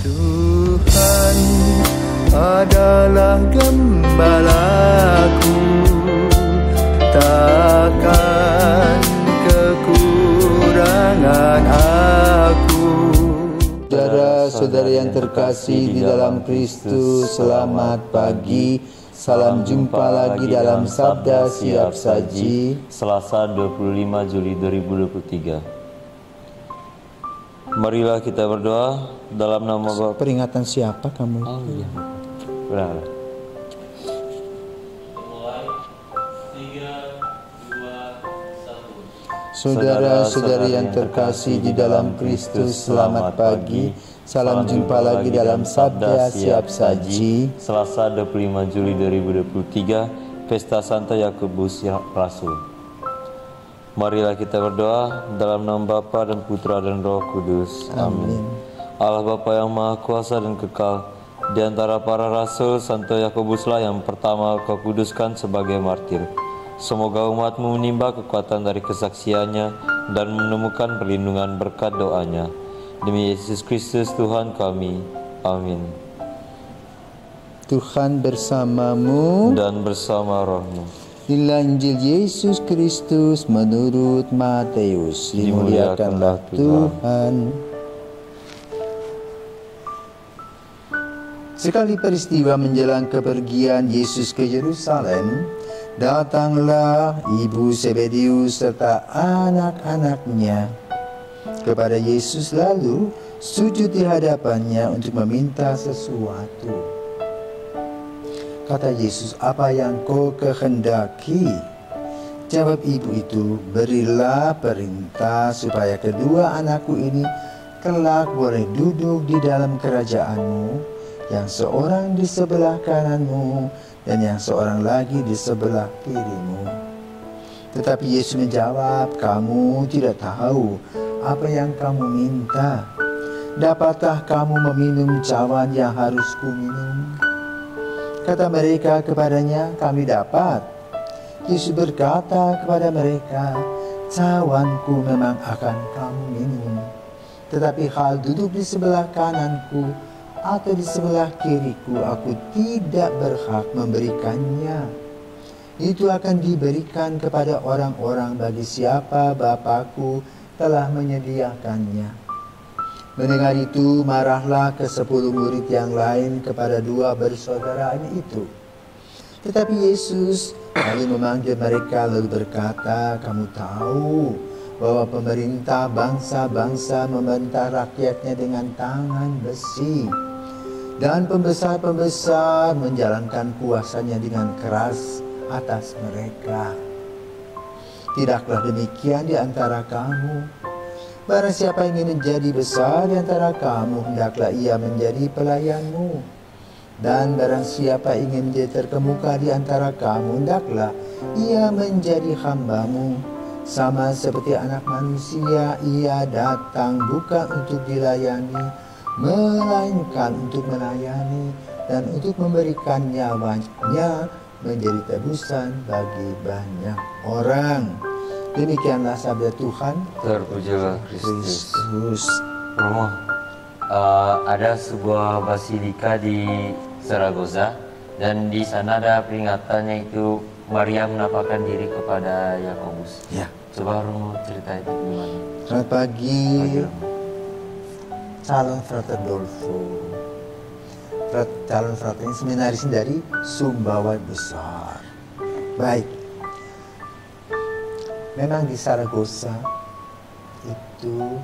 Tuhan adalah gembalaku, takkan kekurangan aku. Saudara-saudara yang terkasih di dalam Kristus, selamat pagi. Salam jumpa lagi dalam Sabda Siap Saji, Selasa 25 Juli 2023. Marilah kita berdoa dalam nama Bapa. Peringatan siapa kamu? Oh iya, benar. Saudara-saudari yang terkasih di dalam Kristus, selamat pagi. Salam jumpa lagi dalam Sabda Siap Saji, Selasa 25 Juli 2023, Pesta Santo Yakobus Rasul. Marilah kita berdoa dalam nama Bapa dan Putra dan Roh Kudus. Amin. Allah Bapa yang Maha Kuasa dan Kekal, di antara para rasul, Santo Yakobuslah yang pertama Kau kuduskan sebagai martir. Semoga umat-Mu menimba kekuatan dari kesaksiannya dan menemukan perlindungan berkat doanya. Demi Yesus Kristus Tuhan kami. Amin. Tuhan bersamamu Dan bersama rohmu. Inilah Injil Yesus Kristus menurut Matius. Dimuliakanlah Tuhan. Sekali peristiwa menjelang kepergian Yesus ke Yerusalem, datanglah ibu Zebedius serta anak-anaknya kepada Yesus, lalu sujud di hadapannya untuk meminta sesuatu. Kata Yesus, "Apa yang kau kehendaki?" Jawab ibu itu, "Berilah perintah supaya kedua anakku ini kelak boleh duduk di dalam kerajaanmu, yang seorang di sebelah kananmu dan yang seorang lagi di sebelah kirimu." Tetapi Yesus menjawab, "Kamu tidak tahu apa yang kamu minta. Dapatkah kamu meminum cawan yang harus kuminum?" Kata mereka kepadanya, "Kami dapat." Yesus berkata kepada mereka, "Cawanku memang akan kamu minum, tetapi hal duduk di sebelah kananku atau di sebelah kiriku, aku tidak berhak memberikannya. Itu akan diberikan kepada orang-orang bagi siapa Bapakku telah menyediakannya." Mendengar itu, marahlah ke-10 murid yang lain kepada dua bersaudaranya itu. Tetapi Yesus lalu memanggil mereka lalu berkata, "Kamu tahu bahwa pemerintah bangsa-bangsa memerintah rakyatnya dengan tangan besi, dan pembesar-pembesar menjalankan kuasanya dengan keras atas mereka. Tidaklah demikian di antara kamu. Barang siapa ingin menjadi besar di antara kamu, hendaklah ia menjadi pelayanmu. Dan barang siapa ingin menjadi terkemuka di antara kamu, hendaklah ia menjadi hambamu. Sama seperti Anak Manusia, ia datang bukan untuk dilayani, melainkan untuk melayani dan untuk memberikan nyawanya menjadi tebusan bagi banyak orang." Demikianlah sabda Tuhan. Terpujilah Kristus. Romo, ada sebuah basilika di Zaragoza, dan di sana ada peringatannya itu Maria menampakkan diri kepada Yakobus. Ya. Coba Romo cerita itu gimana? Selamat pagi, calon Frater Dolfo. Calon frater ini seminaris dari Sumbawa Besar. Baik. Memang di Zaragoza itu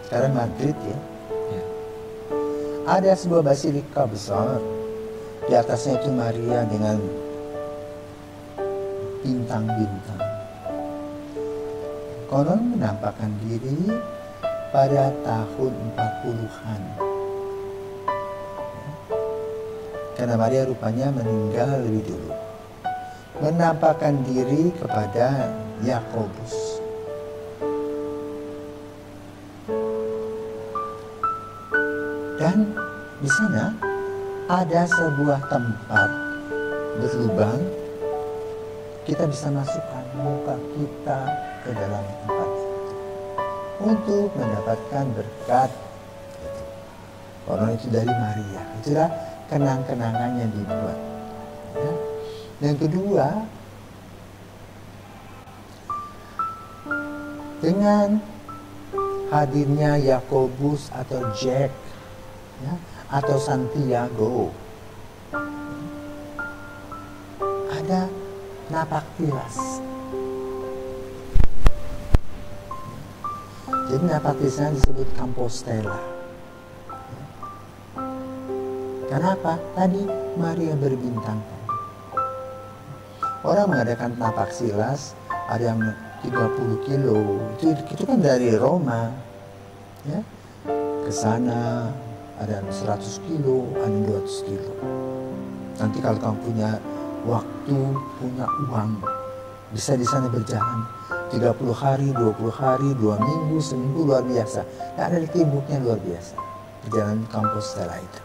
sekarang Madrid ya. Ada sebuah basilika besar. Di atasnya itu Maria dengan bintang-bintang. Konon menampakkan diri pada tahun 40-an. Karena Maria rupanya meninggal lebih dulu. Menampakkan diri kepada Yakobus. Dan di sana ada sebuah tempat berlubang. Kita bisa masukkan muka kita ke dalam tempat itu untuk mendapatkan berkat Orang itu dari Maria. Itulah kenang-kenangan yang dibuat. Ya. Yang kedua, dengan hadirnya Yakobus atau Jack, ya, atau Santiago, ada napak tilas. Jadi napak tilasnya disebut Compostela. Kenapa? Tadi Maria berbintang. Orang mengadakan napak tilas, ada yang 30 kilo, itu kan dari Roma, ya, ke sana ada 100 kilo, ada 200 kilo. Nanti kalau kamu punya waktu, punya uang, bisa di sana berjalan 30 hari, 20 hari, 2 minggu, seminggu, luar biasa. Nah, ada timbuknya luar biasa perjalanan Compostela itu.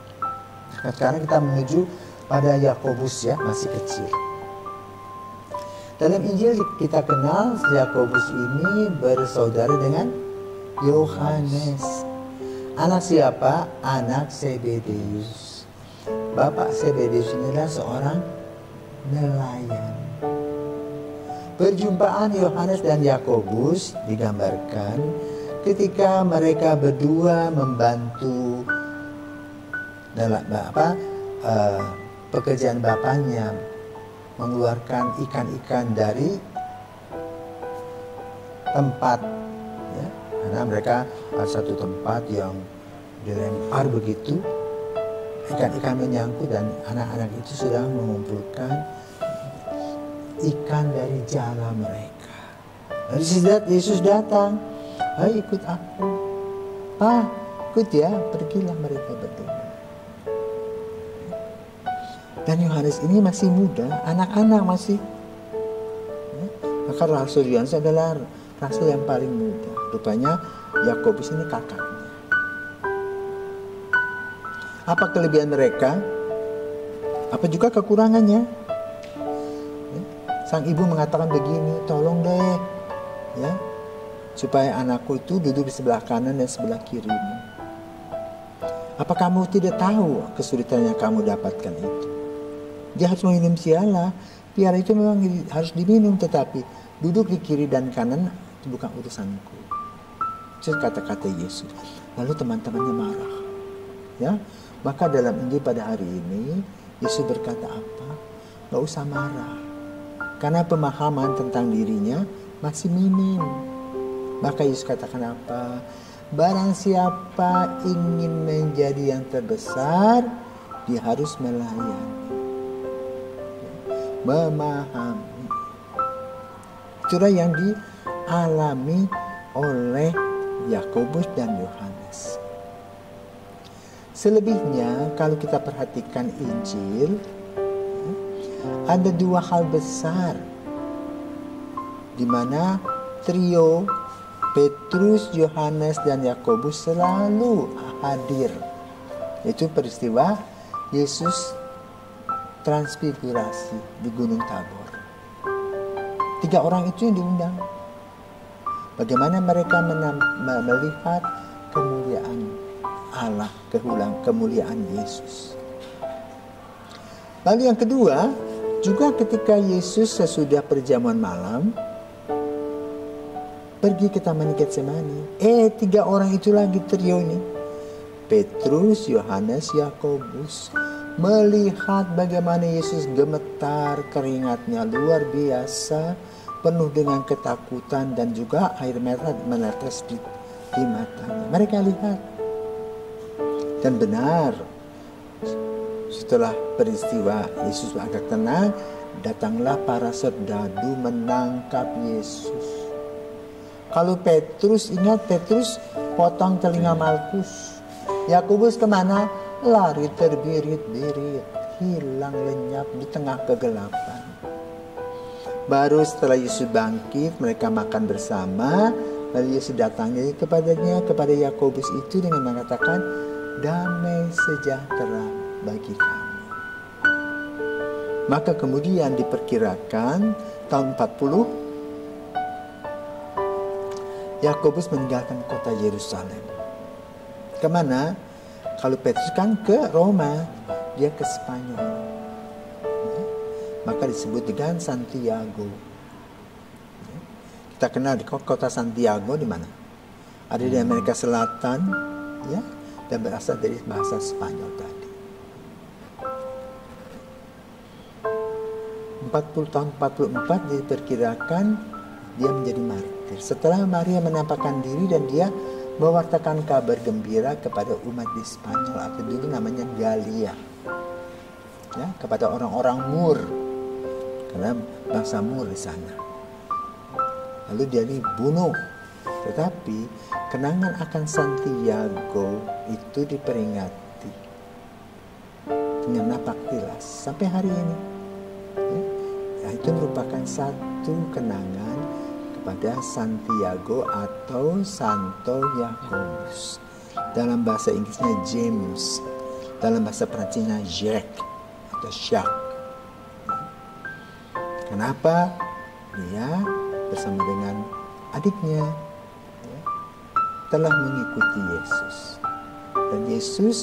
Nah, sekarang kita menuju pada Yakobus, ya, masih kecil. Dalam Injil kita kenal Yakobus ini bersaudara dengan Yohanes. Anak siapa? Anak Zebedeus. Bapak Zebedeus inilah seorang nelayan. Perjumpaan Yohanes dan Yakobus digambarkan ketika mereka berdua membantu dalam pekerjaan bapaknya, mengeluarkan ikan-ikan dari tempat, ya, karena mereka ada satu tempat yang dilempar begitu, ikan-ikan menyangkut dan anak-anak itu sedang mengumpulkan ikan dari jala mereka. Lalu Yesus datang, "Hai, ikut aku." "Pak, ikut ya." Pergilah mereka berdua. Dan Yohanes ini masih muda, anak-anak masih. Maka Rasul Yohanes adalah rasul yang paling muda. Rupanya Yakobus ini kakaknya. Apa kelebihan mereka? Apa juga kekurangannya? Sang ibu mengatakan begini, "Tolong deh, ya, supaya anakku itu duduk di sebelah kanan dan sebelah kirimu. Apa kamu tidak tahu kesulitan yang kamu dapatkan itu? Dia harus meminum piala. Piala itu memang harus diminum, tetapi duduk di kiri dan kanan itu bukan urusanku." Itu kata-kata Yesus. Lalu teman-temannya marah. Ya, maka dalam Injil pada hari ini Yesus berkata apa? Gak usah marah, karena pemahaman tentang dirinya masih minim. Maka Yesus katakan apa? Barang siapa ingin menjadi yang terbesar, dia harus melayani, memahami. Itulah yang dialami oleh Yakobus dan Yohanes. Selebihnya kalau kita perhatikan Injil, ada dua hal besar di mana trio Petrus, Yohanes, dan Yakobus selalu hadir. Itu peristiwa Yesus transfigurasi di Gunung Tabor. 3 orang itu yang diundang. Bagaimana mereka melihat kemuliaan Allah, kemuliaan Yesus. Lalu yang kedua, juga ketika Yesus sesudah perjamuan malam pergi ke Taman Getsemani. 3 orang itu lagi trio ini. Petrus, Yohanes, Yakobus melihat bagaimana Yesus gemetar, keringatnya luar biasa, penuh dengan ketakutan dan juga air mata menetes di matanya. Mereka lihat. Dan benar, setelah peristiwa Yesus agak tenang, datanglah para serdadu menangkap Yesus. Kalau Petrus, ingat Petrus potong telinga Malkus. Yakobus kemana? Lari terbirit-birit, hilang lenyap di tengah kegelapan. Baru setelah Yesus bangkit, mereka makan bersama. Lalu Yesus datangnya kepada Yakobus itu dengan mengatakan, "Damai sejahtera bagi kamu." Maka kemudian diperkirakan tahun 40 Yakobus meninggalkan kota Yerusalem. Kemana? Kalau Petrus kan ke Roma, dia ke Spanyol. Ya. Maka disebut dengan Santiago. Ya. Kita kenal di kota Santiago di mana? Ada di Amerika Selatan, ya, dan berasal dari bahasa Spanyol tadi. 40 tahun 44 diperkirakan dia menjadi martir. Setelah Maria menampakkan diri dan dia mewartakan kabar gembira kepada umat di Spanyol atau dulu namanya Galia, ya, kepada orang-orang Moor, karena bangsa Moor di sana. Lalu dia dibunuh, tetapi kenangan akan Santiago itu diperingati dengan napak tilas sampai hari ini. Ya, itu merupakan satu kenangan pada Santiago atau Santo Yakobus. Dalam bahasa Inggrisnya James, dalam bahasa Perancisnya Jacques atau Jacques. Kenapa? Dia bersama dengan adiknya telah mengikuti Yesus. Dan Yesus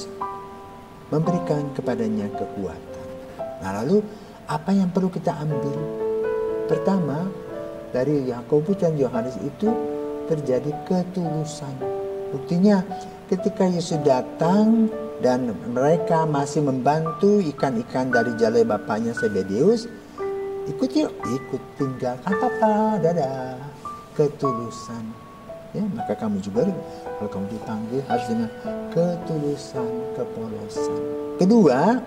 memberikan kepadanya kekuatan. Nah, lalu apa yang perlu kita ambil? Pertama, dari Yakobus dan Yohanes itu terjadi ketulusan. Buktinya ketika Yesus datang dan mereka masih membantu ikan-ikan dari jalai bapaknya Zebedeus, ikut yuk, ikut, tinggalkan papa, dadah. Ketulusan. Ya, maka kamu juga kalau kamu dipanggil harus dengan ketulusan, kepolosan. Kedua,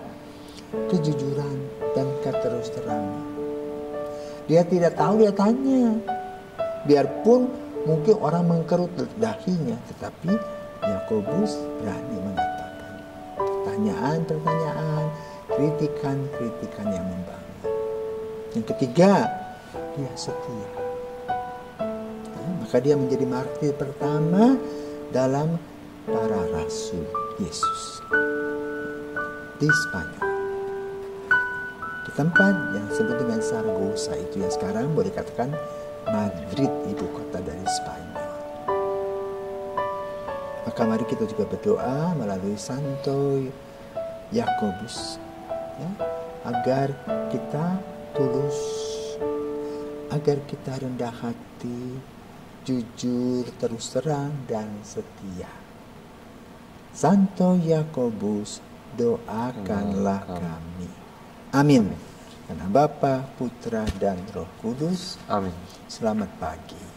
kejujuran dan keterus terangan. Dia tidak tahu, dia tanya. Biarpun mungkin orang mengkerut dahinya, tetapi Yakobus berani mengatakan pertanyaan-pertanyaan, kritikan-kritikan yang membangun. Yang ketiga, dia setia. Maka dia menjadi martir pertama dalam para rasul Yesus di Spanyol. Di tempat yang disebut dengan Saragossa itu yang sekarang boleh dikatakan Madrid, ibu kota dari Spanyol. Maka mari kita juga berdoa melalui Santo Yakobus, ya, agar kita tulus, agar kita rendah hati, jujur, terus terang, dan setia. Santo Yakobus, doakanlah kami. Amin. Karena Bapa, Putra, dan Roh Kudus. Amin. Selamat pagi.